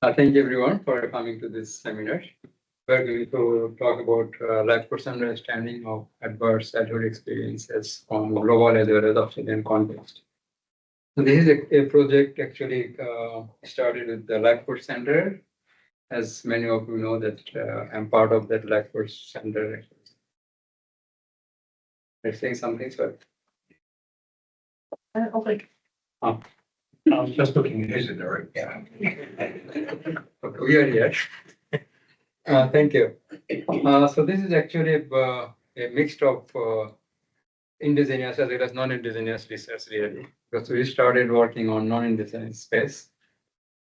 Thank you everyone for coming to this seminar. We're going to talk about life course understanding of adverse childhood experiences from global as well as Australian context. So this is a project actually started with the Life Course Center. As many of you know that I'm part of that Life Course Center. Let's say something, sir. Okay. Oh. I was just looking, is it there? Yeah. Okay, we are here. Thank you. So this is actually a mix of indigenous as well as non-indigenous research really. Because we started working on non-indigenous space.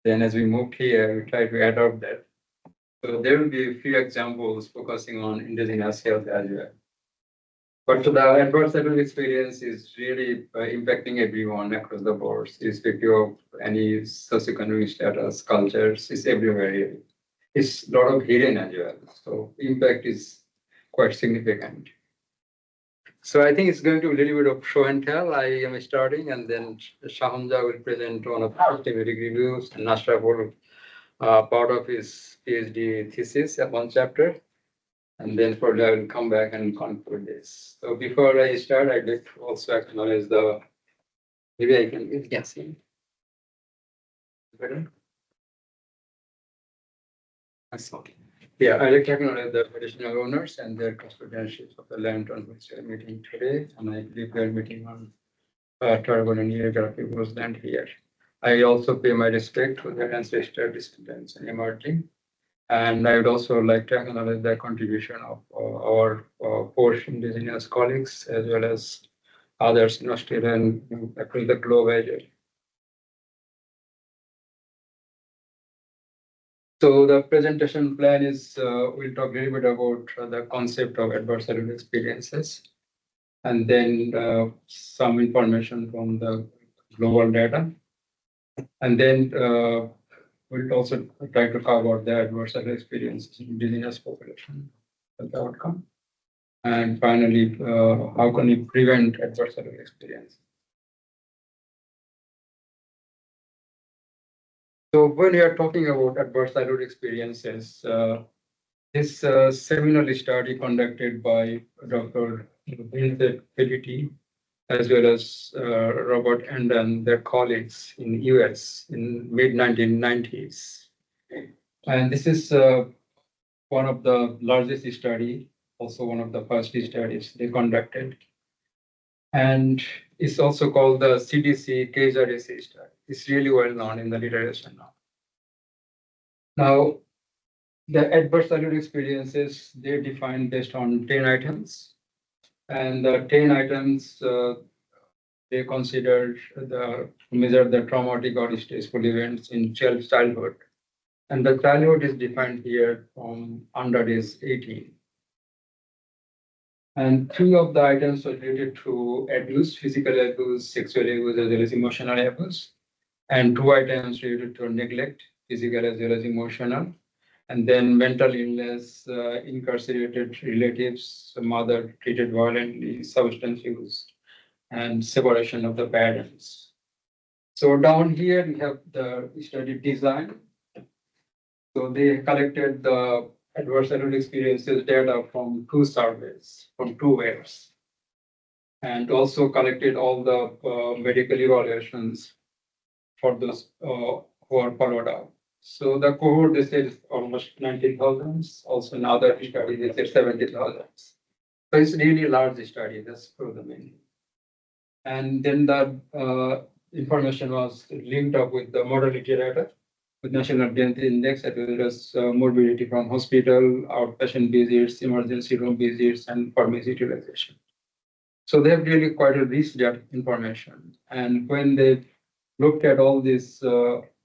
Then as we moved here, we tried to adopt that. So there will be a few examples focusing on indigenous health as well. But the adverse childhood experience is really impacting everyone across the board, irrespective of any socioeconomic status, cultures, it's everywhere really. It's a lot of hidden as well. So impact is quite significant. So I think it's going to be a little bit of show and tell. I am starting, and then Shahamja will present one of the systematic reviews, and Nashra will part of his PhD thesis, one chapter, and then probably I will come back and conclude this. So before I start, I'd like to also acknowledge maybe I can, yes. Better? That's okay. Yeah, I'd like to acknowledge the traditional owners and their custodianships of the land on which we are meeting today, and I believe we are meeting on Turban and geography was land here. I also pay my respect to their ancestral descendants and emerging. And I would also like to acknowledge the contribution of our Poche indigenous colleagues as well as others in Australia and across the globe as well. So the presentation plan is we'll talk a little bit about the concept of adverse childhood experiences, and then some information from the global data. And then we'll also try to cover the adverse experiences in indigenous population, the outcome. And finally, how can we prevent adverse experience? So when we are talking about adverse childhood experiences, this seminal study conducted by Dr. Vincent Felitti as well as Robert and their colleagues in US in mid 1990s. And this is one of the largest study, also one of the first studies they conducted. And it's also called the CDC KZRC study. It's really well known in the literature now. Now, the adverse childhood experiences, they're defined based on 10 items. And the 10 items, they consider measure the traumatic or stressful events in childhood. And the childhood is defined here from under age 18. And three of the items are related to abuse, physical abuse, sexual abuse, as well as emotional abuse. And two items related to neglect, physical as well as emotional. And then mental illness, incarcerated relatives, mother treated violently, substance use, and separation of the parents. So down here we have the study design. So they collected the adverse childhood experiences data from two surveys, from two waves, and also collected all the medical evaluations for those who are followed up. So the cohort, they said, is almost 90,000. Also in other studies, they said 70,000. So it's really large study, that's for the main. And then the information was linked up with the mortality data, with National Death Index, as well as morbidity from hospital, outpatient visits, emergency room visits, and pharmacy utilization. So they have really quite a rich data information. And when they looked at all this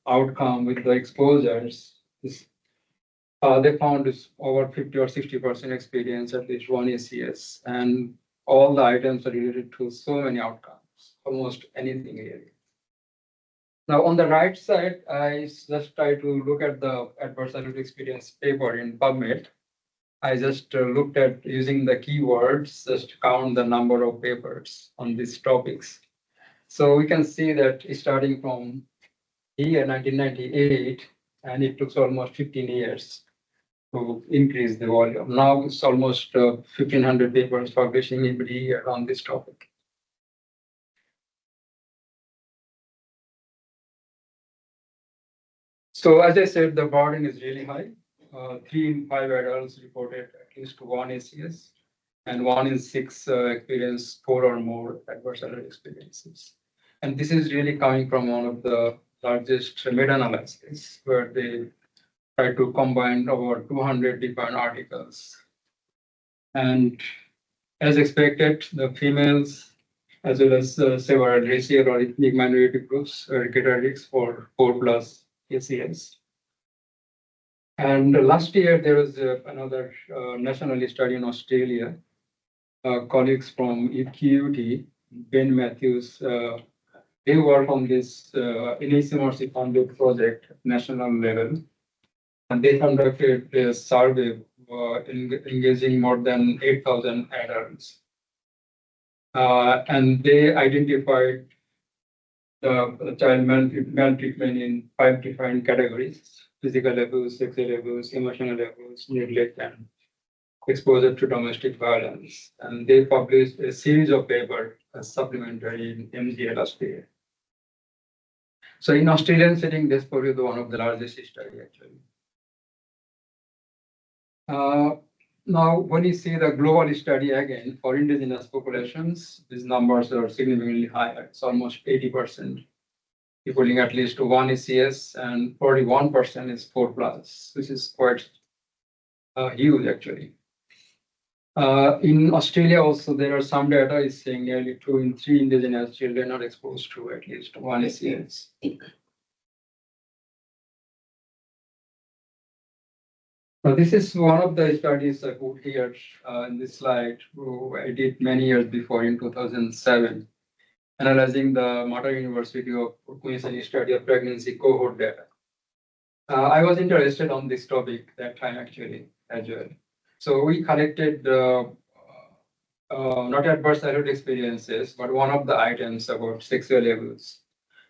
outcome with the exposures, they found this over 50 or 60% experience at least one ACS. And all the items are related to so many outcomes, almost anything really. Now, on the right side, I just try to look at the adverse childhood experience paper in PubMed. I just looked at using the keywords, just to count the number of papers on these topics. So we can see that starting from here, 1998, and it took almost 15 years to increase the volume. Now it's almost 1,500 papers publishing every year on this topic. So as I said, the burden is really high. 3 in 5 adults reported at least one ACS, and 1 in 6 experience 4 or more adverse event experiences. And this is really coming from one of the largest meta-analyses where they try to combine over 200 different articles. And as expected, the females, as well as several racial or ethnic minority groups, are greater risk for 4 plus ACS. And last year, there was another national study in Australia. Colleagues from QUT, Ben Matthews, they work on this NACMRC funded project at national level. And they conducted a survey engaging more than 8,000 adults. And they identified the child maltreatment in 5 different categories: physical abuse, sexual abuse, emotional abuse, neglect, and exposure to domestic violence. And they published a series of papers as supplementary in MGA last year. So in Australian setting, this probably one of the largest study actually. Now, when you see the global study again for indigenous populations, these numbers are significantly higher. It's almost 80%, equaling at least to 1 ACS, and 41% is 4 plus, which is quite huge actually. In Australia also, there are some data is saying nearly 2 in 3 indigenous children are exposed to at least 1 ACS. Now, this is one of the studies I put here in this slide, who I did many years before in 2007, analyzing the Mater University of Queensland study of pregnancy cohort data. I was interested on this topic that time actually as well. So we collected not adverse childhood experiences, but one of the items about sexual abuse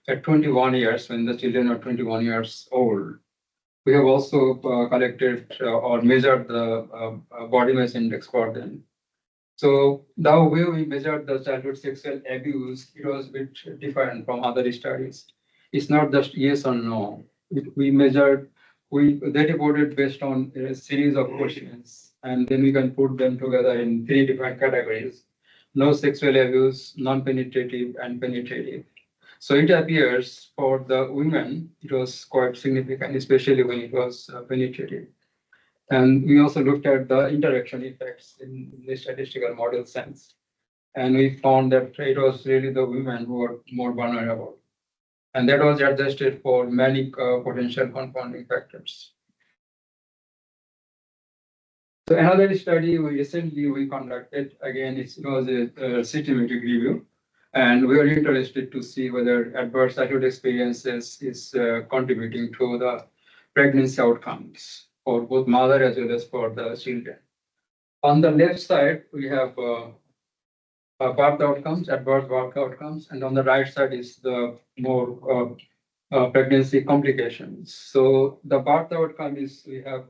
at 21 years when the children are 21 years old. We have also collected or measured the body mass index for them. So the way we measured the childhood sexual abuse, it was a bit different from other studies. It's not just yes or no. They reported based on a series of questions, and then we can put them together in 3 different categories: no sexual abuse, non-penetrative, and penetrative. So it appears for the women, it was quite significant, especially when it was penetrative. And we also looked at the interaction effects in the statistical model sense. And we found that it was really the women who were more vulnerable. And that was adjusted for many potential confounding factors. So another study we recently conducted, again, it was a systematic review. And we are interested to see whether adverse childhood experiences is contributing to the pregnancy outcomes for both mother as well as for the children. On the left side, we have birth outcomes, adverse birth outcomes, and on the right side is the more pregnancy complications. So the birth outcome is we have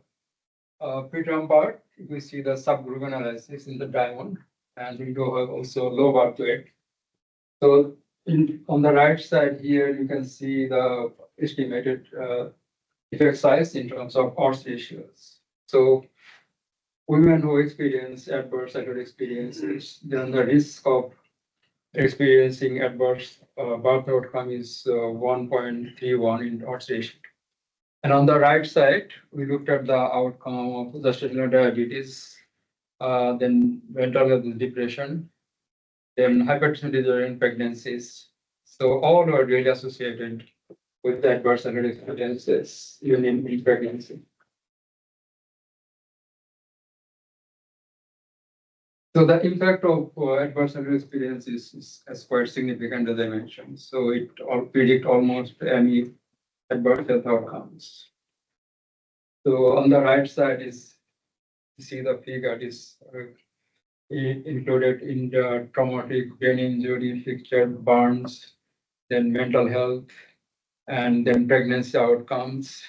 preterm birth. We see the subgroup analysis in the diamond, and we do have also low birth weight. So on the right side here, you can see the estimated effect size in terms of odds ratios. So women who experience adverse childhood experiences, then the risk of experiencing adverse birth outcome is 1.31 in odds ratio. And on the right side, we looked at the outcome of gestational diabetes, then mental health depression, then hypertension in pregnancies. So all are really associated with the adverse childhood experiences even in pregnancy. So the impact of adverse childhood experiences is quite significant, as I mentioned. So it predict almost any adverse health outcomes. So on the right side is you see the figure is included in the traumatic brain injury, fracture, burns, then mental health, and then pregnancy outcomes,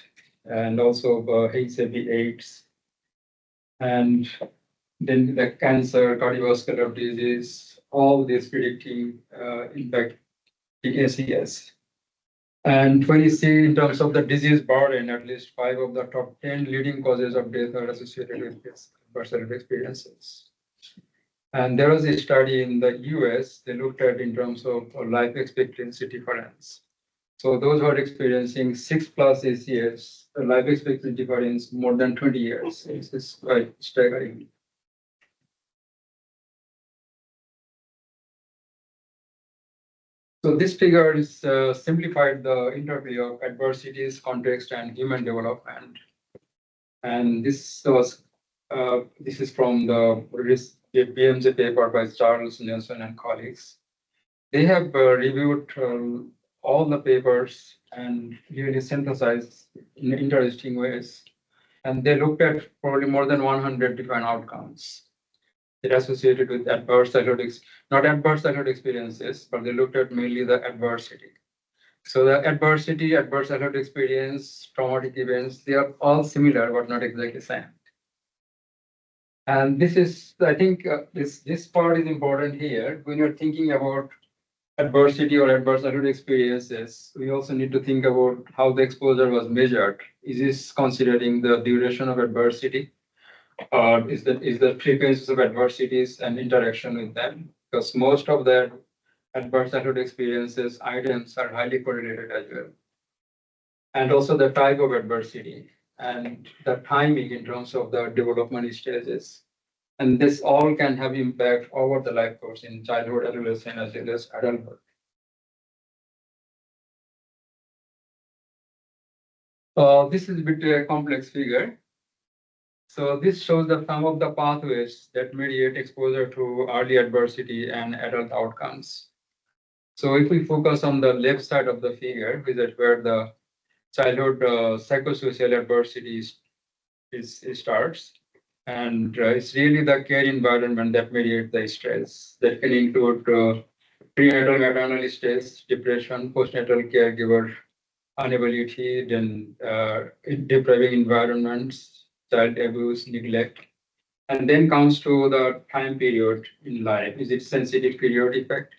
and also HIV, AIDS, and then the cancer, cardiovascular disease, all this predicting impact the ACS. And when you see in terms of the disease burden, at least 5 of the top 10 leading causes of death are associated with this personal experiences. And there was a study in the US, they looked at in terms of life expectancy difference. So those who are experiencing 6+ ACS, the life expectancy difference more than 20 years. This is quite staggering. So this figure is simplified the interplay of adversities, context, and human development. And this is from the BMJ paper by Charles Nelson and colleagues. They have reviewed all the papers and really synthesized in interesting ways. And they looked at probably more than 100 different outcomes that are associated with not adverse childhood experiences, but they looked at mainly the adversity. So the adversity, adverse childhood experience, traumatic events, they are all similar, but not exactly same. And this is, I think, this part is important here. When you're thinking about adversity or adverse childhood experiences, we also need to think about how the exposure was measured. Is this considering the duration of adversity? Or is the frequencies of adversities and interaction with them? Because most of the adverse childhood experiences items are highly correlated as well. And also the type of adversity and the timing in terms of the development stages. And this all can have impact over the life course in childhood, adolescence, as well as adulthood. This is a bit complex figure. So this shows the sum of the pathways that mediate exposure to early adversity and adult outcomes. So if we focus on the left side of the figure, which is where the childhood psychosocial adversity starts, and it's really the care environment that mediates the stress that can include prenatal maternal stress, depression, postnatal caregiver inability, then depriving environments, child abuse, neglect, and then comes to the time period in life. Is it sensitive period effect?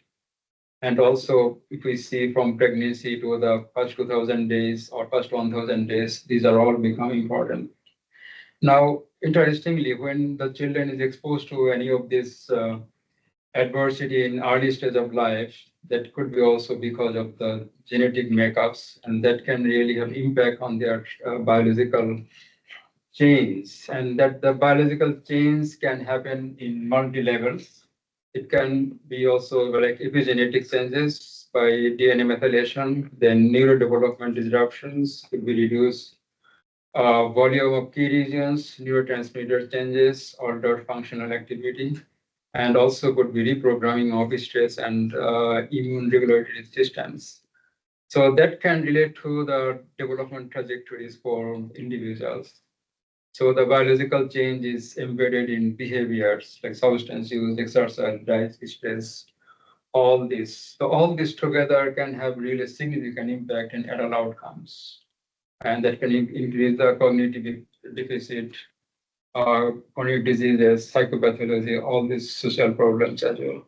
And also, if we see from pregnancy to the first 2000 days or first 1000 days, these are all become important. Now, interestingly, when the children is exposed to any of this adversity in early stage of life, that could be also because of the genetic makeups, and that can really have impact on their biological change, and that the biological change can happen in multi levels. It can be also like epigenetic changes by DNA methylation, then neurodevelopment disruptions could be reduced, volume of key regions, neurotransmitter changes, altered functional activity, and also could be reprogramming of stress and immune regulatory systems. So that can relate to the development trajectories for individuals. So the biological change is embedded in behaviors like substance use, exercise, diet, stress, all this. So all this together can have really significant impact in adult outcomes. And that can increase the cognitive deficit, chronic diseases, psychopathology, all these social problems as well.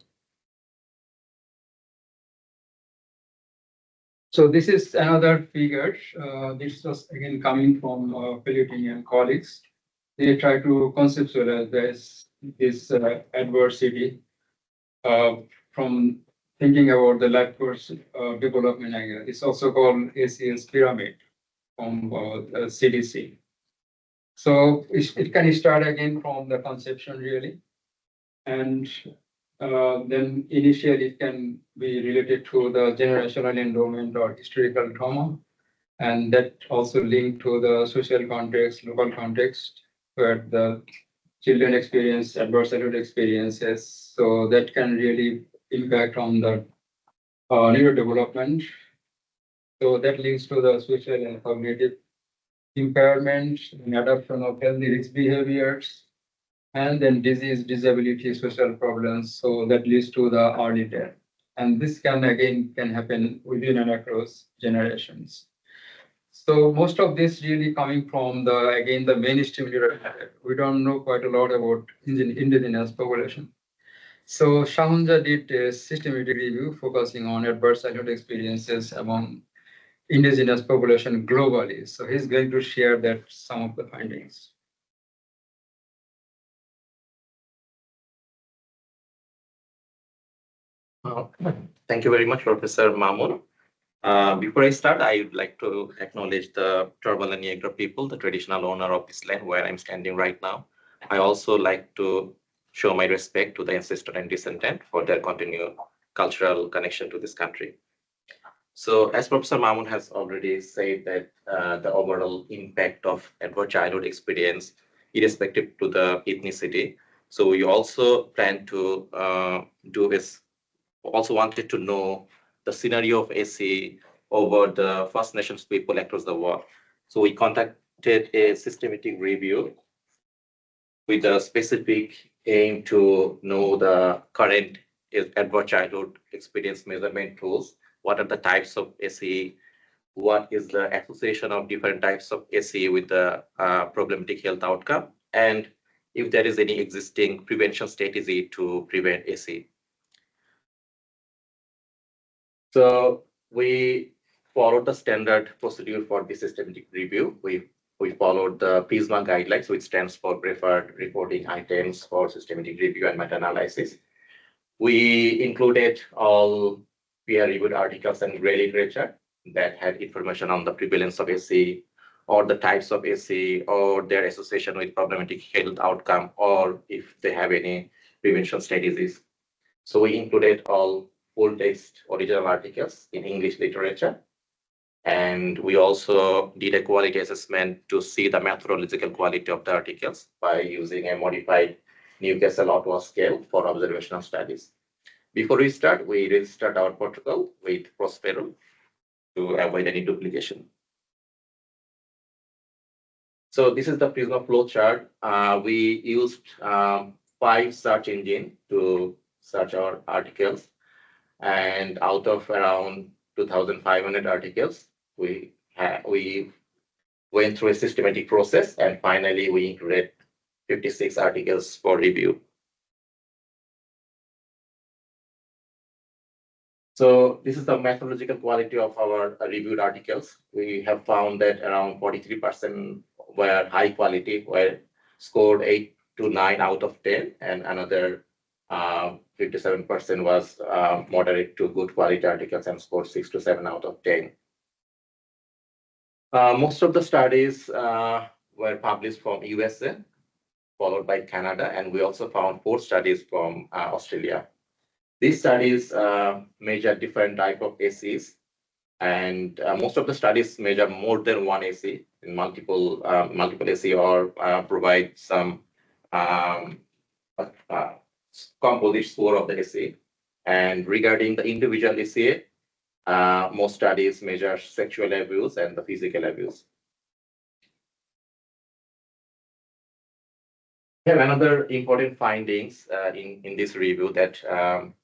So this is another figure. This was again coming from Pelletin and colleagues. They try to conceptualize this adversity from thinking about the life course development angle. It's also called ACS pyramid from CDC. So it can start again from the conception really. And then initially it can be related to the generational endowment or historical trauma. And that also linked to the social context, local context, where the children experience adverse childhood experiences. So that can really impact on the neurodevelopment. So that leads to the social and cognitive impairment, and adoption of healthy risk behaviors, and then disease, disability, social problems. So that leads to the early death. And this can happen within and across generations. So most of this really coming from the mainstream literature. We don't know quite a lot about indigenous population. So Shahunja did a systematic review focusing on adverse childhood experiences among indigenous population globally. So he's going to share that some of the findings. Uh, Thank you very much, Professor Mamun. Before I start, I would like to acknowledge the Turrbal and Niagara people, the traditional owner of this land where I'm standing right now. I also like to show my respect to the ancestor and descendant for their continued cultural connection to this country. So, as Professor Mamun has already said, that the overall impact of adverse childhood experience, irrespective to the ethnicity. So, we also plan to do is also wanted to know the scenario of AC over the First Nations people across the world. So we conducted a systematic review with a specific aim to know the current adverse childhood experience measurement tools. What are the types of ACE? What is the association of different types of ACE with the problematic health outcome? And if there is any existing prevention strategy to prevent ACE. So we followed the standard procedure for the systematic review. We followed the PRISMA guidelines, which stands for preferred reporting items for systematic review and meta-analysis. We included all peer-reviewed articles and gray literature that had information on the prevalence of AC or the types of AC or their association with problematic health outcome or if they have any prevention strategies. So we included all full text original articles in English literature. And we also did a quality assessment to see the methodological quality of the articles by using a modified Newcastle Ottawa scale for observational studies. Before we start, we registered our protocol with Prospero to avoid any duplication. So this is the Prisma flow chart. We used 5 search engines to search our articles. And out of around 2,500 articles, we went through a systematic process, and finally we included 56 articles for review. So this is the methodological quality of our reviewed articles. We have found that around 43% were high quality, were scored 8 to 9 out of 10, and another 57% was moderate to good quality articles and scored 6 to 7 out of 10. Most of the studies were published from USA, followed by Canada, and we also found 4 studies from Australia. These studies measure different type of ACs, and most of the studies measure more than one AC in multiple AC or provide some composite score of the AC. And regarding the individual AC, most studies measure sexual abuse and the physical abuse. We have another important findings in this review that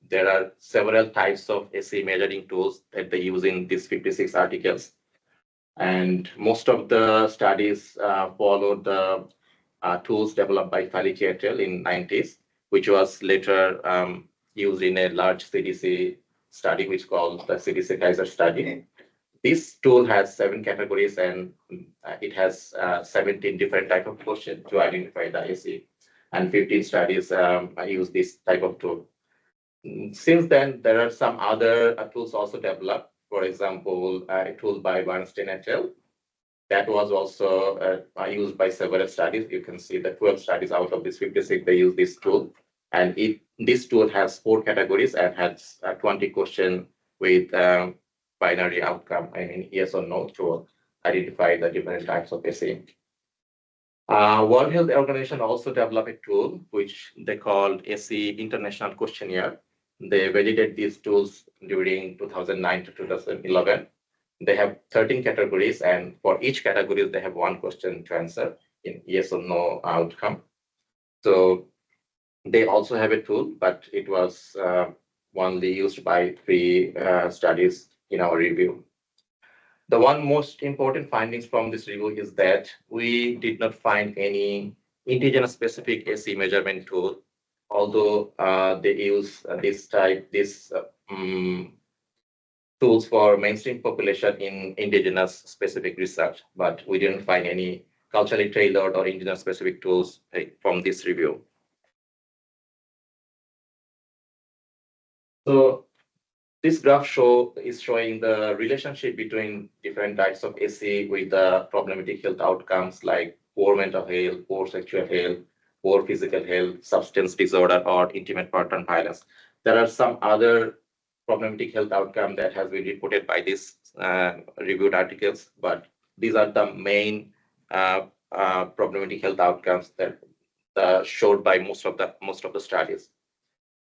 there are several types of AC measuring tools that they use in these 56 articles. And most of the studies followed the tools developed by Felice et al. In 90s, which was later used in a large CDC study, which is called the CDC Kaiser study. This tool has 7 categories and it has 17 different type of questions to identify the AC, and 15 studies use this type of tool. Since then, there are some other tools also developed. For example, a tool by Bernstein et al. That was also used by several studies. You can see the 12 studies out of this 56, they use this tool. And this tool has 4 categories and has 20 questions with binary outcome, I mean yes or no, to identify the different types of AC. World Health Organization also developed a tool which they called AC International Questionnaire. They validated these tools during 2009 to 2011. They have 13 categories, and for each category, they have 1 question to answer in yes or no outcome. So they also have a tool, but it was only used by 3 studies in our review. The one most important findings from this review is that we did not find any indigenous specific AC measurement tool, although they use tools for mainstream population in indigenous specific research, but we didn't find any culturally tailored or indigenous specific tools from this review. So this graph is showing the relationship between different types of AC with the problematic health outcomes like poor mental health, poor sexual health, poor physical health, substance disorder, or intimate partner violence. There are some other problematic health outcome that has been reported by these reviewed articles, but these are the main problematic health outcomes that showed by most of the studies.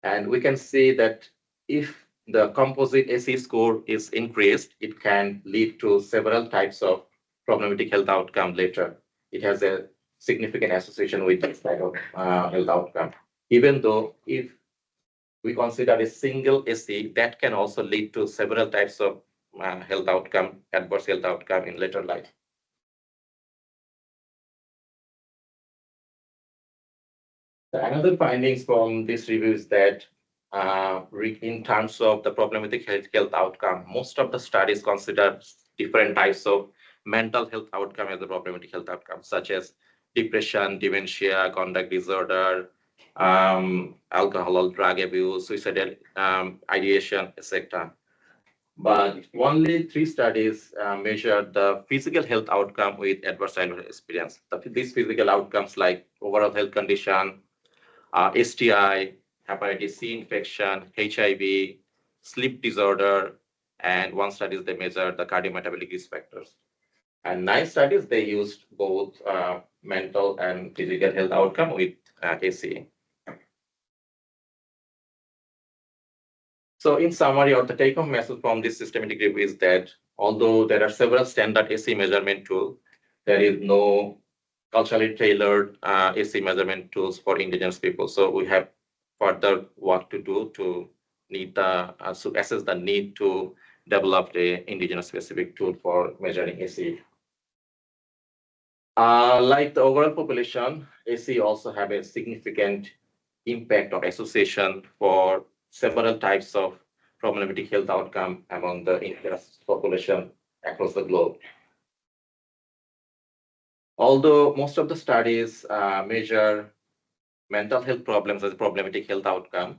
And we can see that if the composite AC score is increased, it can lead to several types of problematic health outcome later. It has a significant association with this type of health outcome. Even though if we consider a single AC, that can also lead to several types of adverse health outcome in later life. Another findings from this review is that in terms of the problematic health outcome, most of the studies consider different types of mental health outcome as a problematic health outcome, such as depression, dementia, conduct disorder, alcohol or drug abuse, suicidal ideation, etc. But only 3 studies measured the physical health outcome with adverse childhood experience. These physical outcomes like overall health condition, STI, hepatitis C infection, HIV, sleep disorder, and one studies they measured the cardiometabolic risk factors. And 9 studies they used both mental and physical health outcome with ACE. So in summary, or the take-home message from this systematic review is that although there are several standard AC measurement tools, there is no culturally tailored AC measurement tools for indigenous people. So we have further work to do to assess the need to develop the indigenous specific tool for measuring AC. Like the overall population, AC also have a significant impact or association for several types of problematic health outcome among the indigenous population across the globe. Although most of the studies measure mental health problems as a problematic health outcome,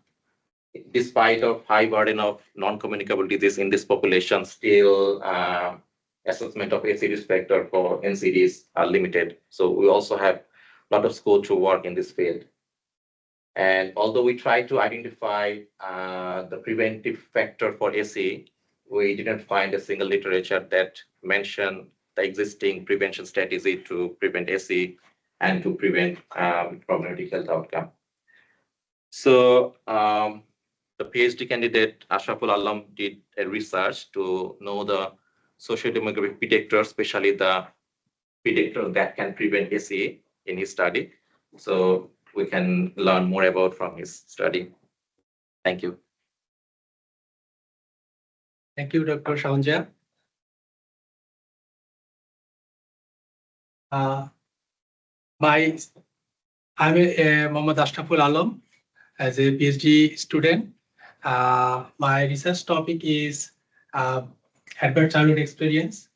despite of high burden of non-communicable disease in this population, still assessment of AC risk factor for NCDs are limited. So we also have a lot of scope to work in this field. And although we try to identify the preventive factor for AC, we didn't find a single literature that mentioned the existing prevention strategy to prevent AC and to prevent problematic health outcome. So the PhD candidate Ashraful Alam did a research to know the socio-demographic predictors, especially the predictor that can prevent AC in his study. So we can learn more about from his study. Thank you. Thank you, Dr. Shaunja. I'm Mohammad Ashraful Alam as a PhD student. My research topic is adverse childhood experience.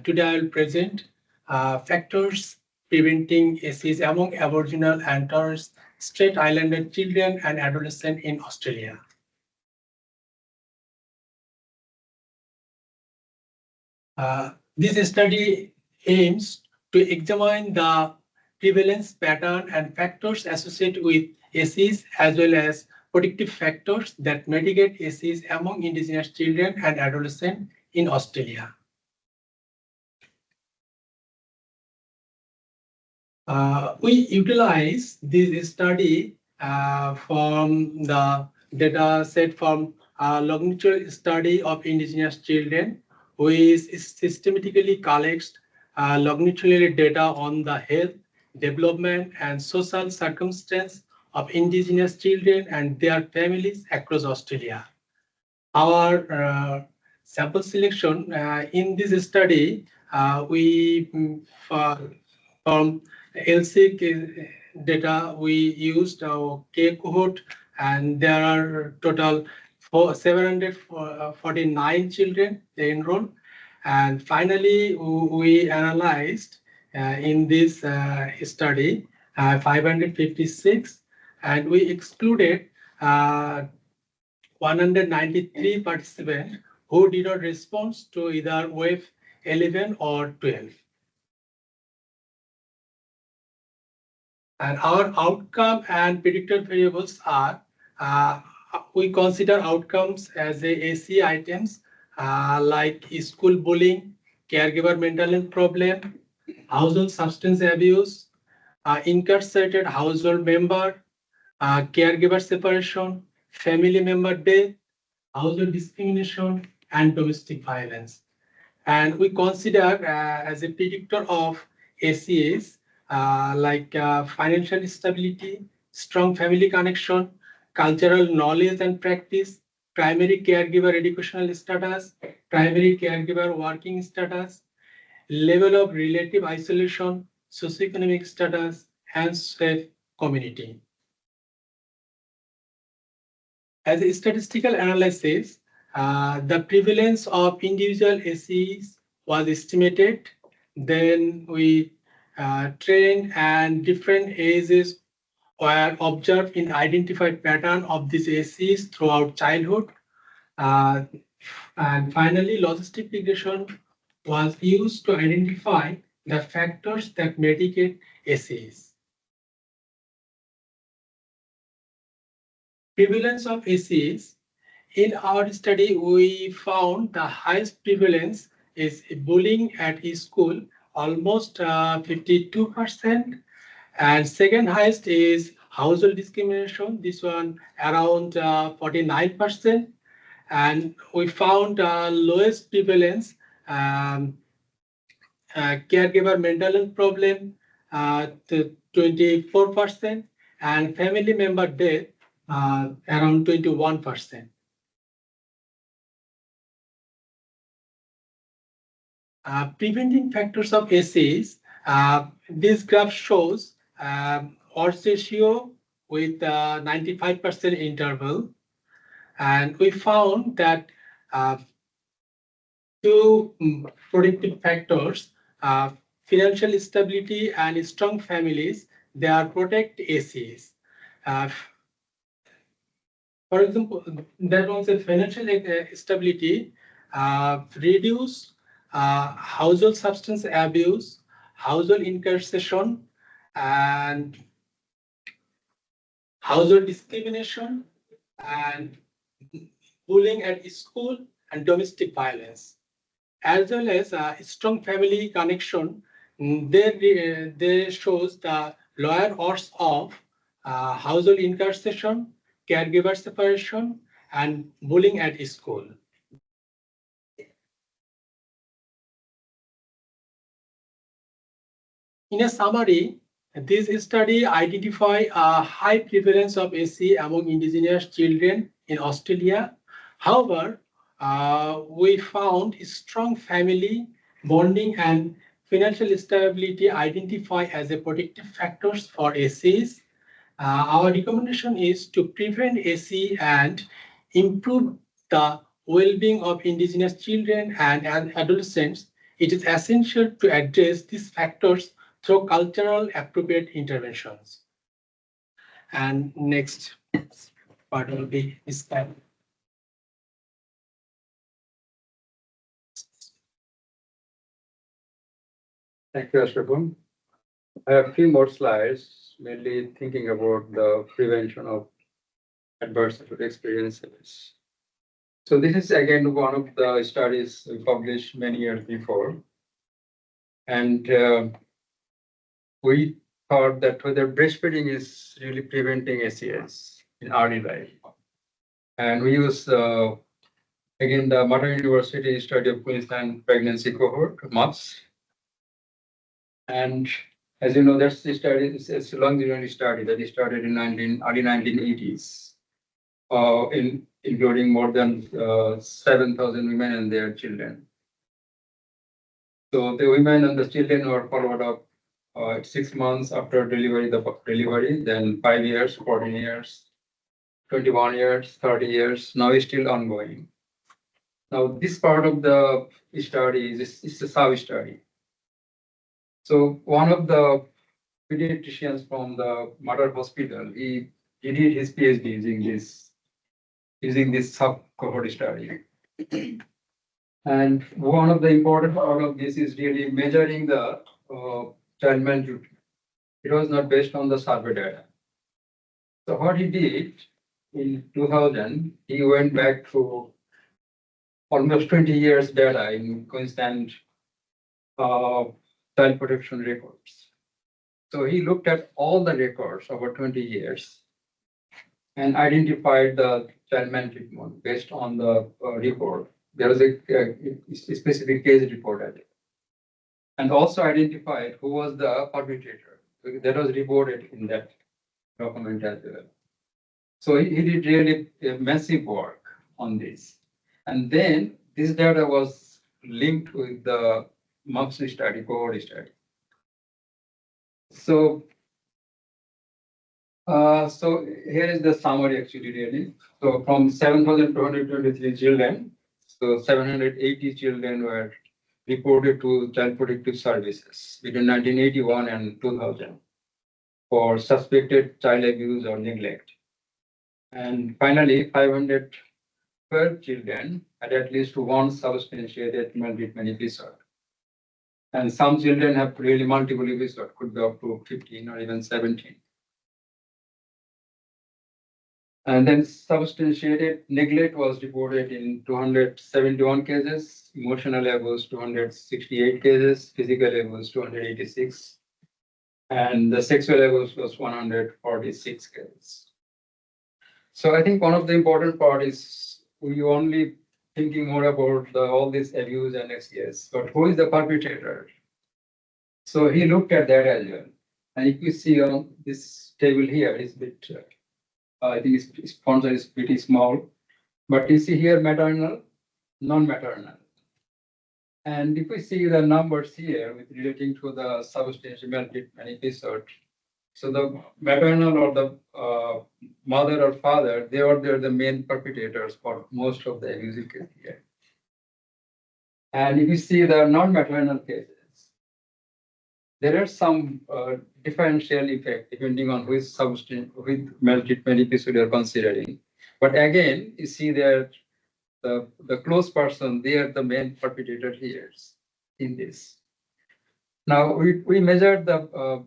Today I will present factors preventing ACEs among Aboriginal and Torres Strait Islander children and adolescents in Australia. This study aims to examine the prevalence pattern and factors associated with ACEs as well as predictive factors that mitigate ACEs among Indigenous children and adolescents in Australia. We utilize this study from the data set from a longitudinal study of Indigenous children, which systematically collects longitudinal data on the health, development, and social circumstance of Indigenous children and their families across Australia. Our sample selection. In this study, we from LC data, we used our K cohort, and there are total 749 children they enrolled. And finally, we analyzed in this study 556, and we excluded 193 participants who did not respond to either wave 11 or 12. And our outcome and predictor variables are, we consider outcomes as AC items like school bullying, caregiver mental health problem, household substance abuse, incarcerated household member, caregiver separation, family member death, household discrimination, and domestic violence. And we consider as a predictor of ACAs like financial stability, strong family connection, cultural knowledge and practice, primary caregiver educational status, primary caregiver working status, level of relative isolation, socioeconomic status, and safe community. As a statistical analysis, the prevalence of individual ACEs was estimated. Then we trained, and different ages were observed in identified pattern of these ACEs throughout childhood. And finally, logistic regression was used to identify the factors that mitigate ACEs. Prevalence of ACEs. In our study, we found the highest prevalence is bullying at school, almost 52%. And second highest is household discrimination, this one around 49%. And we found lowest prevalence caregiver mental health problem, 24%, and family member death, around 21%. Preventing factors of ACEs, this graph shows odds ratio with 95% interval. And we found that two predictive factors, financial stability and strong families, they are protect ACEs. For example, that was a financial stability, reduce household substance abuse, household incarceration, and household discrimination, and bullying at school, and domestic violence, as well as strong family connection. They shows the lower odds of household incarceration, caregiver separation, and bullying at school. In a summary, this study identify a high prevalence of AC among indigenous children in Australia. However, we found strong family bonding and financial stability identify as a protective factors for ACs. Our recommendation is to prevent AC and improve the well-being of indigenous children and adolescents. It is essential to address these factors through cultural appropriate interventions. And next part will be described. Thank you, Ashrafun. I have a few more slides, mainly thinking about the prevention of adverse experiences. So this is again one of the studies we published many years before. And we thought that whether breastfeeding is really preventing ACS in early life. And we use, again, the Mater University study of Queensland pregnancy cohort, MUPS. And as you know, that's the study, it's a longitudinal study that started in early 1980s in including more than 7,000 women and their children. So the women and the children were followed up 6 months after delivery, then 5 years, 14 years, 21 years, 30 years. Now it's still ongoing. Now this part of the study is a sub-study. So one of the pediatricians from the mother hospital, he did his PhD using this sub-cohort study. And one of the important part of this is really measuring the child malnutrition. It was not based on the survey data. So what he did in 2000, he went back to almost 20 years data in constant child protection records. So he looked at all the records over 20 years and identified the child maltreatment based on the report. There was a specific case report at it. And also identified who was the perpetrator. That was reported in that document as well. So he did really massive work on this. And then this data was linked with the MUPS study, cohort study. So here is the summary actually really. So from 7,223 children, so 780 children were reported to Child Protective Services between 1981 and 2000 for suspected child abuse or neglect. And finally, 512 children had at least one substantiated maltreatment episode. And some children have really multiple episodes, could be up to 15 or even 17. And then substantiated neglect was reported in 271 cases, emotional abuse 268 cases, physical abuse 286, and the sexual abuse was 146 cases. So I think one of the important part is we only thinking more about all this abuse and SES, but who is the perpetrator? So he looked at that as well. And if you see on this table here, it's a bit, I think its font size is pretty small, but you see here maternal, non-maternal. And if we see the numbers here with relating to the substantial maltreatment episode, so the maternal or the mother or father, they're the main perpetrators for most of the abusive cases here. And if you see the non-maternal cases, there are some differential effect depending on which maltreatment episode you're considering. But again, you see that the close person, they are the main perpetrator here in this. Now we measured the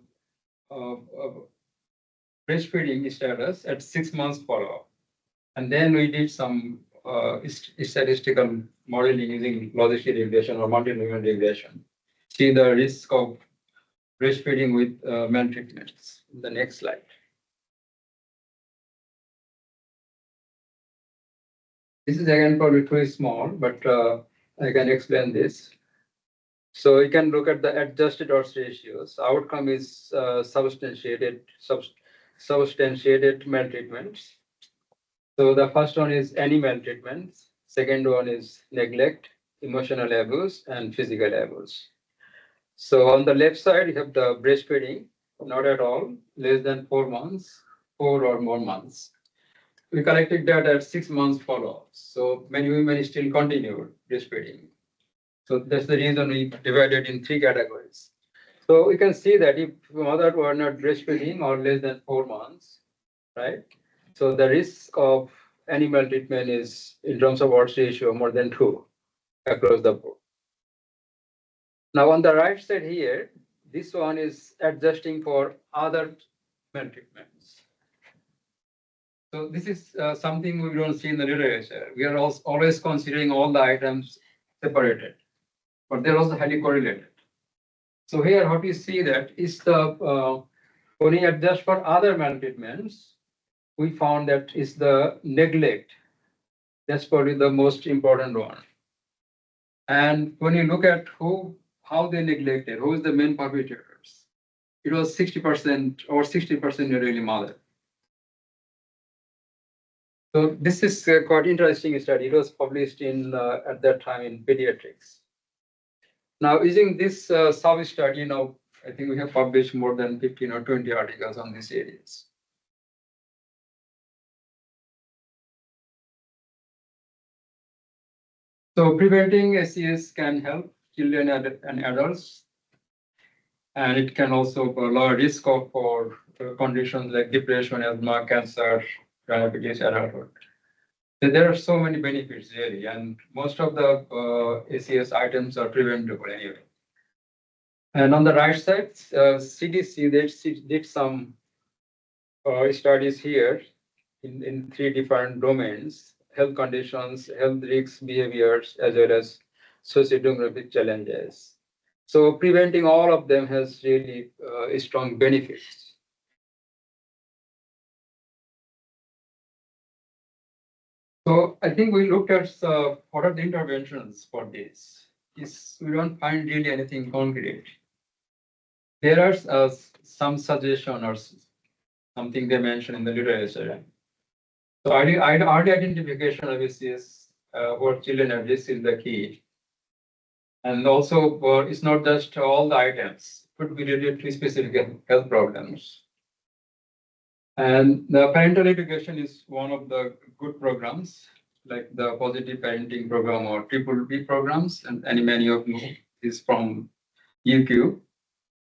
breastfeeding status at 6 months follow-up. And then we did some statistical modeling using logistic regression or multi-linear regression. See the risk of breastfeeding with maltreatments. The next slide. This is again probably too small, but I can explain this. So you can look at the adjusted odds ratios. Outcome is substantiated maltreatments. So the first one is any maltreatments. Second one is neglect, emotional abuse, and physical abuse. So on the left side, you have the breastfeeding, not at all, less than 4 months, 4 or more months. We collected data at 6 months follow-up. So many women still continued breastfeeding. So that's the reason we divided in 3 categories. So we can see that if mother were not breastfeeding or less than 4 months, right? So the risk of any maltreatment is in terms of odds ratio more than 2 across the board. Now on the right side here, this one is adjusting for other maltreatments. So this is something we don't see in the literature. We are always considering all the items separated, but they're also highly correlated. So here, what you see that is the when you adjust for other maltreatments, we found that is the neglect. That's probably the most important one. And when you look at how they neglected, who is the main perpetrators, it was 60% or 60% really mother. So this is quite interesting study. It was published in at that time in pediatrics. Now, using this sub-study, now I think we have published more than 15 or 20 articles on these areas. So preventing SES can help children and adults, and it can also lower risk of for conditions like depression, asthma, cancer, diabetes, adulthood. So there are so many benefits really, and most of the SES items are preventable anyway. And on the right side, CDC did some studies here in three different domains: health conditions, health risks, behaviors, as well as socio-demographic challenges. So preventing all of them has really strong benefits. So I think we looked at what are the interventions for this. We don't find really anything concrete. There are some suggestion or something they mentioned in the literature. So early identification of SES for children at risk is the key. And also, it's not just all the items, it could be related to specific health problems. And the parental education is one of the good programs, like the positive parenting program or triple B programs, and many of you is from UQ.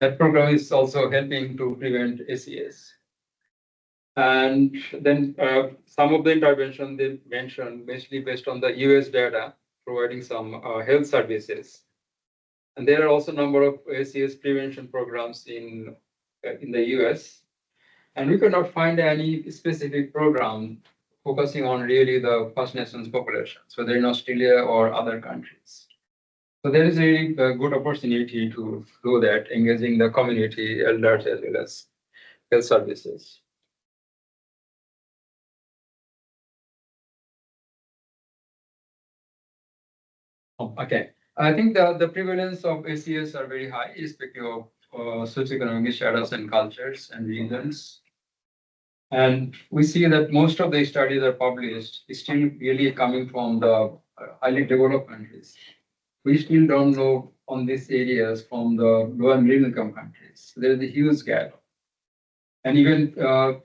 That program is also helping to prevent SES. And then some of the intervention they mentioned, basically based on the US data, providing some health services. And there are also a number of SES prevention programs in the US. And we could not find any specific program focusing on really the First Nations populations, whether in Australia or other countries. So there is a good opportunity to do that, engaging the community, elders, as well as health services. Okay. I think the prevalence of SES are very high, irrespective of socioeconomic status and cultures and regions. And we see that most of the studies are published still really coming from the highly developed countries. We still don't know on these areas from the low and middle income countries. So there's a huge gap. And even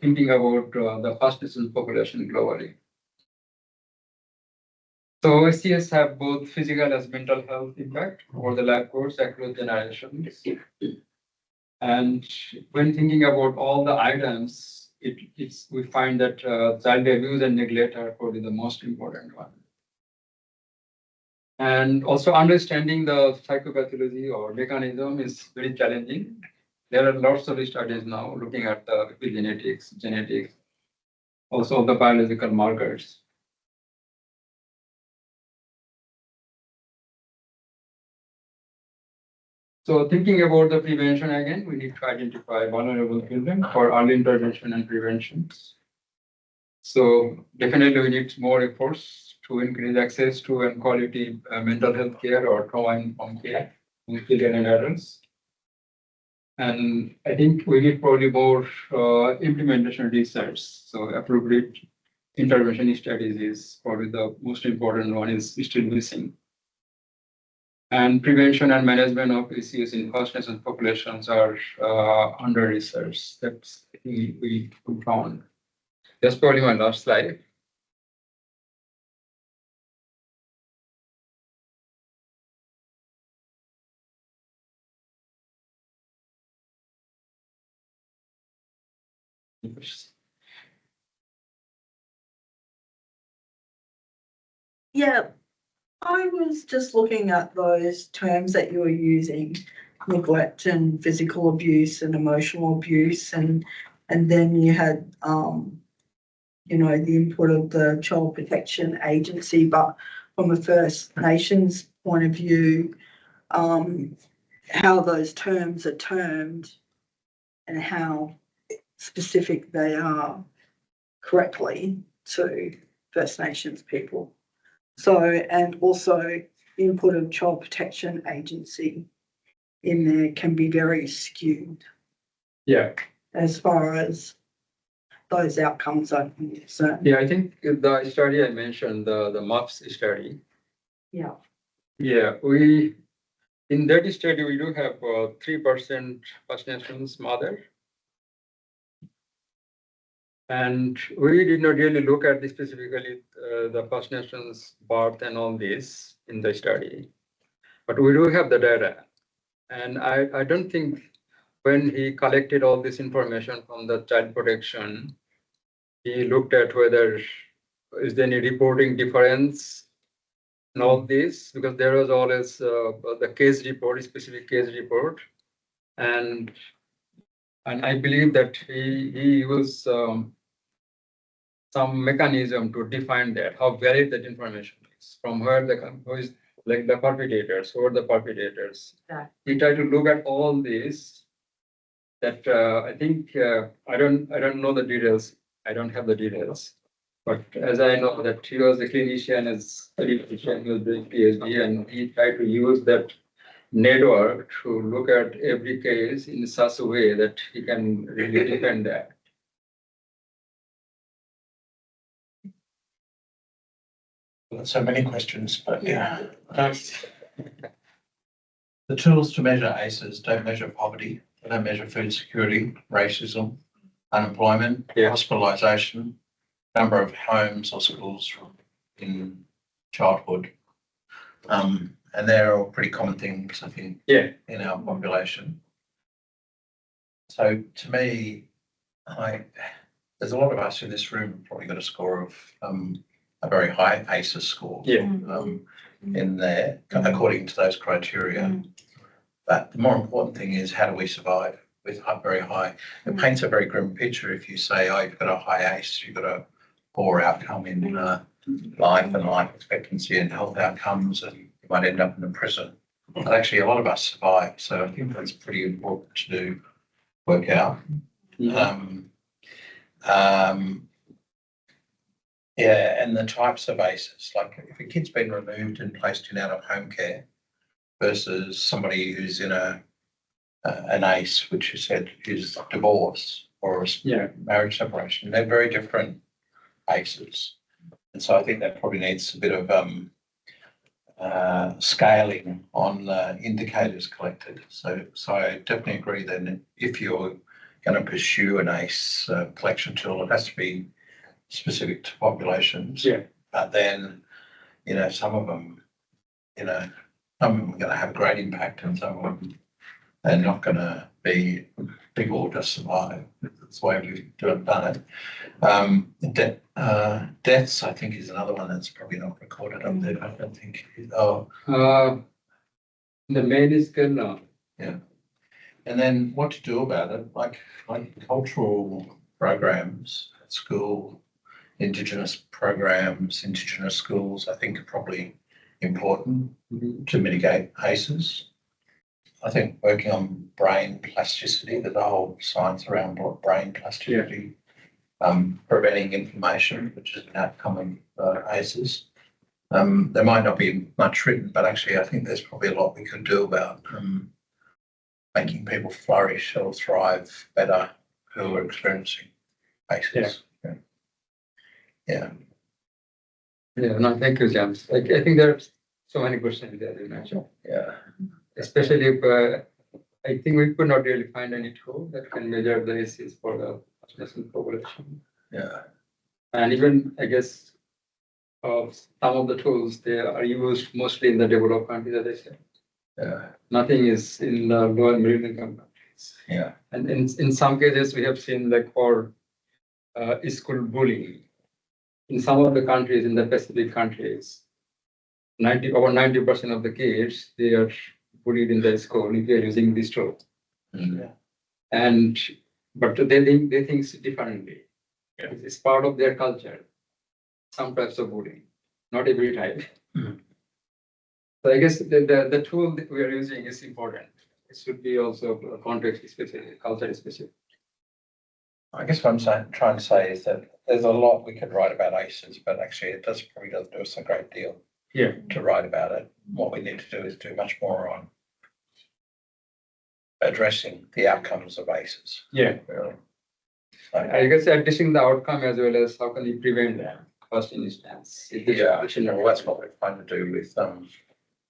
thinking about the First Nations population globally. So SES have both physical as mental health impact over the life course across generations. And when thinking about all the items, we find that child abuse and neglect are probably the most important one. And also understanding the psychopathology or mechanism is very challenging. There are lots of studies now looking at the genetics, also the biological markers. So thinking about the prevention again, we need to identify vulnerable children for early intervention and preventions. So definitely we need more efforts to increase access to and quality mental health care or trauma-informed care in children and adults. And I think we need probably more implementation research. So appropriate intervention studies is probably the most important one is still missing. And prevention and management of SES in First Nations populations are under research. That's we found. That's probably my last slide. Yeah, I was just looking at those terms that you were using, neglect and physical abuse and emotional abuse, and then you had the input of the Child Protection Agency, but from a First Nations point of view, how those terms are termed and how specific they are correctly to First Nations people. So, and also input of Child Protection Agency in there can be very skewed. Yeah. As far as those outcomes are concerned. Yeah, I think the study I mentioned, the MUFS study. Yeah. Yeah, in that study, we do have 3% First Nations mother. And we did not really look at this specifically the First Nations birth and all this in the study. But we do have the data. And I don't think when he collected all this information from the child protection, he looked at whether is there any reporting difference and all this, because there was always the case report, specific case report. And I believe that he used some mechanism to define that, how valid that information is, from where who is like the perpetrators, who are the perpetrators. Yeah. He tried to look at all this. That I think I don't know the details. I don't have the details. But as I know that he was a clinician, as a clinician, he was doing PhD, and he tried to use that network to look at every case in such a way that he can really defend that. So many questions, but yeah. The tools to measure ACEs don't measure poverty, they don't measure food security, racism, unemployment, Yeah. hospitalisation, number of homes or schools in childhood. And they're all pretty common things, I think, Yeah. in our population. So to me, there's a lot of us in this room who've probably got a score of a very high ACEs score. Yeah. In there, according to those criteria. But the more important thing is, how do we survive with very high? It paints a very grim picture if you say, oh, you've got a high ACE, you've got a poor outcome in life and life expectancy and health outcomes, and you might end up in a prison. But actually, a lot of us survive. So I think that's pretty important to work out. Yeah, and the types of ACEs, like if a kid's been removed and placed in out-of-home care versus somebody who's in an ACE, which you said is divorce or a marriage separation, they're very different ACEs. And so I think that probably needs a bit of scaling on the indicators collected. So I definitely agree that if you're going to pursue an ACE collection tool, it has to be specific to populations. Yeah. But then, some of them, some of them are going to have great impact, and some of them they're not going to be people just survive. That's the way we've done it. Deaths, I think, is another one that's probably not recorded up there. I don't think. The main scale now. Yeah. And then what to do about it, like cultural programs at school, Indigenous programs, Indigenous schools, I think are probably important to mitigate ACEs. I think working on brain plasticity, there's a whole science around brain plasticity, preventing inflammation, which is an outcome of ACEs. There might not be much written, but actually I think there's probably a lot we could do about making people flourish or thrive better who are experiencing ACEs. Yeah. No, thank you, James. I think there are so many questions there you mentioned. Yeah. Especially if I think we could not really find any tool that can measure the ACEs for the national population. Yeah. And even, I guess, some of the tools, they are used mostly in the developed countries, as I said. Yeah. Nothing is in the lower middle income countries. Yeah. And in some cases, we have seen like for school bullying. In some of the countries, in the Pacific countries, over 90% of the kids, they are bullied in the school if they are using this tool. But they think differently. It's part of their culture. Some types of bullying, not every type. So I guess the tool that we are using is important. It should be also context specific, culture specific. I guess what I'm trying to say is that there's a lot we could write about ACEs, but actually it probably doesn't do us a great deal to write about it. What we need to do is do much more on addressing the outcomes of ACEs. Yeah. Really. I guess addressing the outcome as well as how can we prevent that first instance. Yeah, well, that's what we're trying to do with,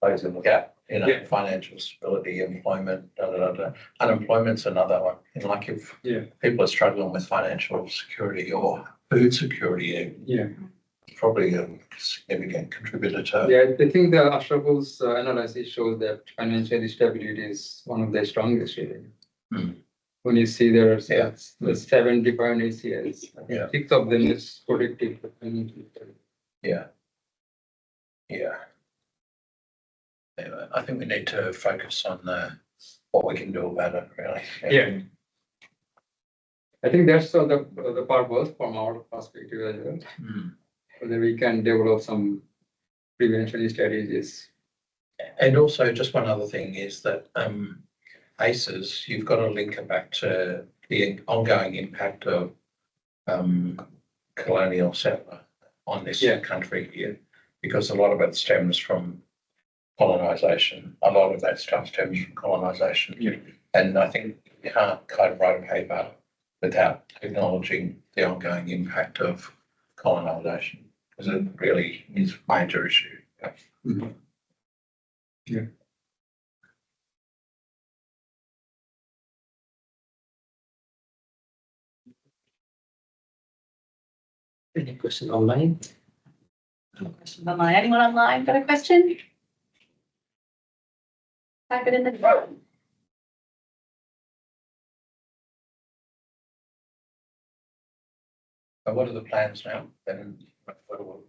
closing the gap, Yeah. financial stability, employment, Unemployment's another one. Like if Yeah. people are struggling with financial security or food security, Yeah. probably a significant contributor to. Yeah, I think the Ashraful's analysis shows that financial stability is one of the strongest really. Hmm. When you see there's Yeah. the 7 different ACS, I think Yeah. 6 of them is predictive. Yeah. Yeah. Anyway, I think we need to focus on what we can do about it, really. Yeah. I think that's the purpose from our perspective as well, Hmm. so that we can develop some prevention strategies. And also, just one other thing is that ACEs, you've got to link it back to the ongoing impact of colonial settler on this Yeah. country here, because a lot of it stems from colonisation. A lot of that stuff stems from colonisation. Yeah. And I think you can't kind of write a paper without acknowledging the ongoing impact of colonisation, because it really is a major issue. Yeah. Mhm. Yeah. Any question online? No questions online. Anyone online got a question? Type it in the chat. So what are the plans now? Then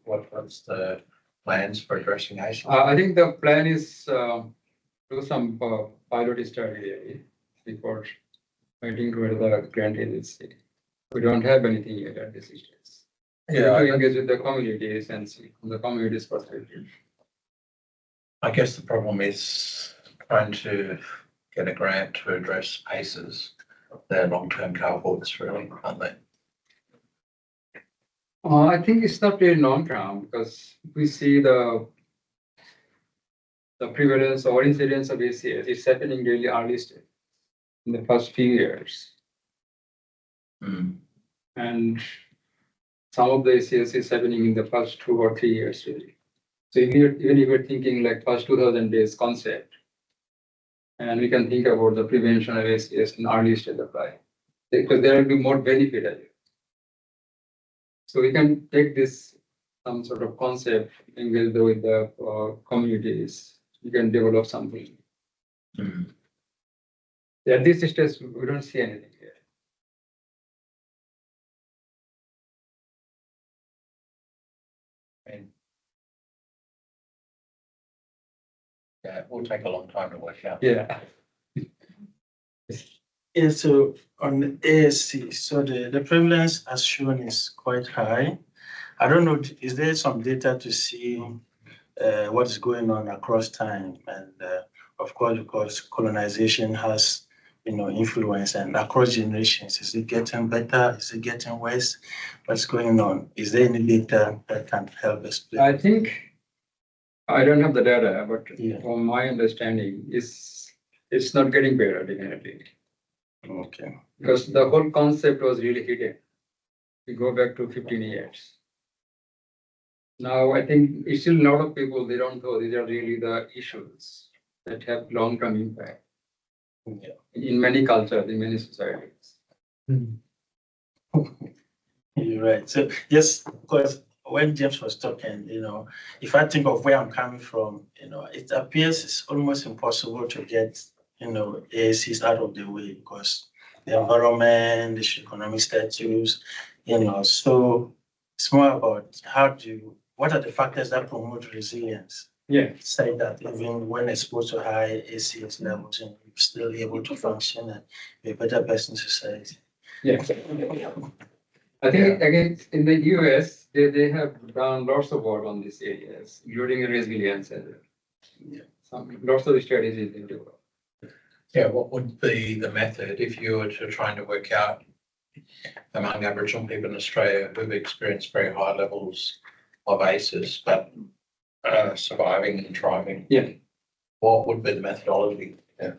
what's the plans for addressing ACEs? I think the plan is do some pilot study really before waiting to the grant agency. We don't have anything yet at this stage. We need to engage with the communities and see from the communities' perspective. I guess the problem is trying to get a grant to address ACEs. They're long-term cohorts really, aren't they? I think it's not really non-term because we see the prevalence or incidence of ACS is happening really early stage in the first few years. Hmm. And some of the ACS is happening in the first 2 or 3 years really. So even if you're thinking like first 2000 days concept, and we can think about the prevention of ACS in early stage of life, because there will be more benefit at it. So we can take this some sort of concept, engage with the communities. We can develop something. Hmm. At this stage, we don't see anything here. And yeah, it will take a long time to work out. Yeah. Yeah, so on the ASC, so the prevalence as shown is quite high. I don't know, is there some data to see what is going on across time? And of course, because colonization has, influence and across generations, is it getting better? Is it getting worse? What's going on? Is there any data that can help explain? I think I don't have the data, but Yeah. from my understanding, it's not getting better definitely. Okay. Because the whole concept was really hidden. We go back to 15 years. Now, I think it's still a lot of people, they don't know these are really the issues that have long-term impact Yeah. in many cultures, in many societies. You're right. So yes, because when James was talking, if I think of where I'm coming from, it appears it's almost impossible to get, ACs out of the way because the environment, the economic status, so it's more about what are the factors that promote resilience? Yeah. Say that even when exposed to high ACS levels, and you're still able to function and be a better person in society. Yeah. I think again in the US, they have done lots of work on these areas, including resilience and lots of strategies in development. Yeah, what would be the method if you were to trying to work out among Aboriginal people in Australia who've experienced very high levels of ACEs, but surviving and thriving? Yeah. What would be the methodology? Yeah.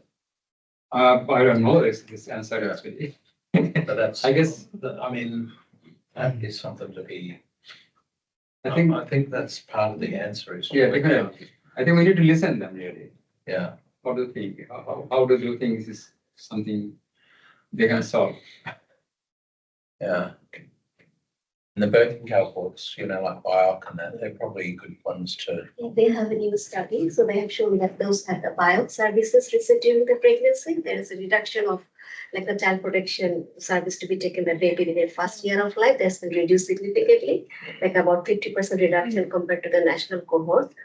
I don't know this answer actually. But that's, I guess- I mean, that is something to be, I think, that's part of the answer is. yeah, definitely. I think we need to listen them really. Yeah, How do you think? How do you think is something they can solve? yeah. And the birthing cohorts, like BIOC and that, they're probably good ones to, They have a new study, so they have shown that those that the biop services received during the pregnancy, there is a reduction of like the child protection service to be taken the baby in their first year of life. That's been reduced significantly, like about 50% reduction compared to the national cohort.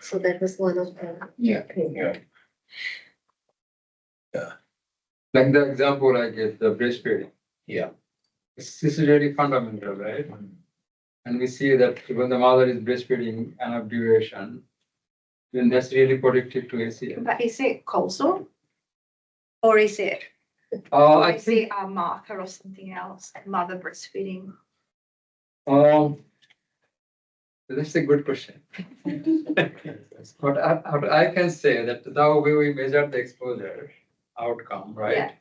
So that was one of the. Yeah. Yeah. Like the example I gave, the breastfeeding. yeah. This is really fundamental, right? And we see that when the mother is breastfeeding enough duration, then that's really predictive to ACL. But is it causal? Or is it, I is think, it a marker or something else, mother breastfeeding? that's a good question. But I can say that the way we measure the exposure outcome, right? Yeah.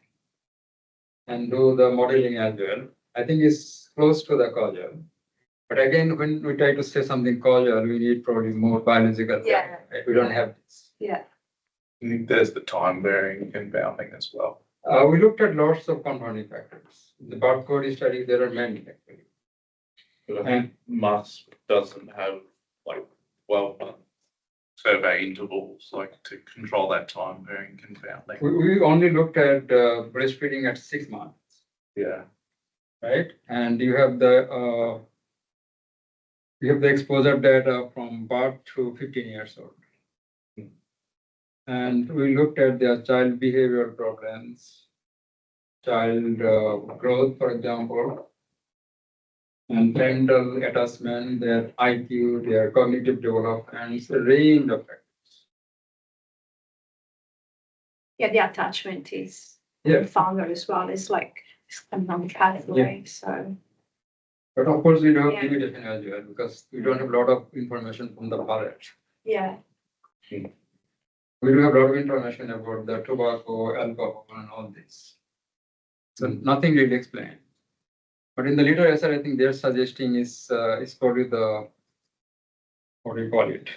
And do the modeling as well, I think it's close to the causal. But again, when we try to say something causal, we need probably more biological. Yeah. data, right? We don't have this. Yeah. I think there's the time varying confounding as well. We looked at lots of confounding factors. The barcode study, there are many actually. But I think MUS doesn't have like well-done survey intervals, like to control that time varying confounding. We only looked at breastfeeding at 6 months, Yeah. right? And you have the exposure data from birth to 15 years old. And we looked at their child behavioral problems, child growth, for example, and mental attachment, their IQ, their cognitive development, it's a range of factors. Yeah, the attachment is Yeah. founder as well. It's like it's a non-pathway, so. But of course, we do have Yeah. limitation as well because we don't have a lot of information from the parents. Yeah. We do have a lot of information about the tobacco, alcohol, and all this. So nothing really explained. But in the literature, I think they're suggesting is probably the, what do you call it?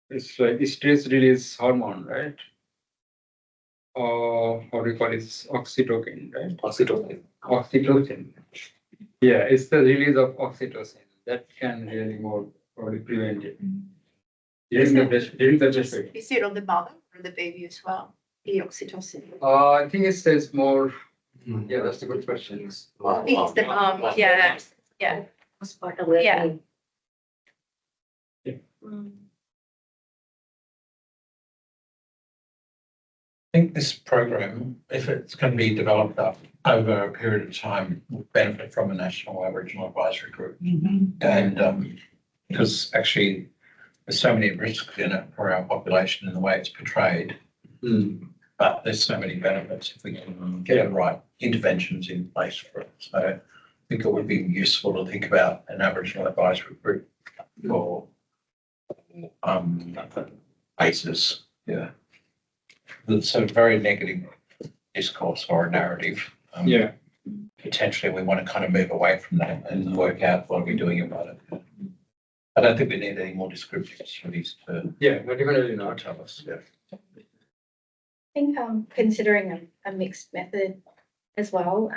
It's like stress release hormone, right? Or what do you call it? It's oxytocin, right? Oxytocin. Yeah, it's the release of oxytocin that can really more probably prevent it. During the breastfeeding. Is it on the mother or the baby as well? The oxytocin. I think it says more. Yeah, that's a good question. It's the yeah, yeah. Was part of it. Yeah. I think this program, if it's going to be developed up over a period of time, will benefit from a national Aboriginal advisory group. And because actually there's so many risks in it for our population in the way it's portrayed. But there's so many benefits if we can get the right interventions in place for it. So I think it would be useful to think about an Aboriginal advisory group for ACEs. Yeah. It's a very negative discourse or a narrative. Yeah. Potentially we want to kind of move away from that and work out what we're doing about it. I don't think we need any more descriptives for these to Yeah, but definitely not. tell us. Yeah. I think considering a mixed method as well,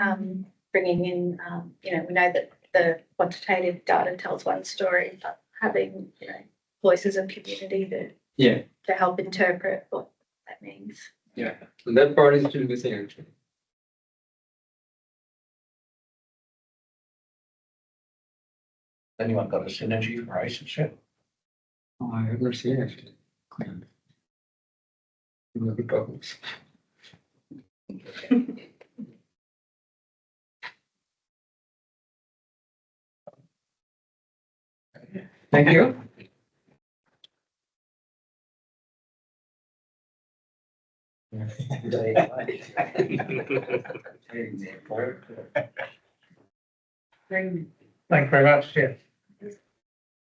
bringing in, we know that the quantitative data tells one story, but having, voices of community Yeah, to help interpret what that means. yeah. So that part is still missing actually. Anyone got a synergy for ACEs yet? Oh, I have not seen actually. Good topics. Thank you. Thank you very much, Jeff.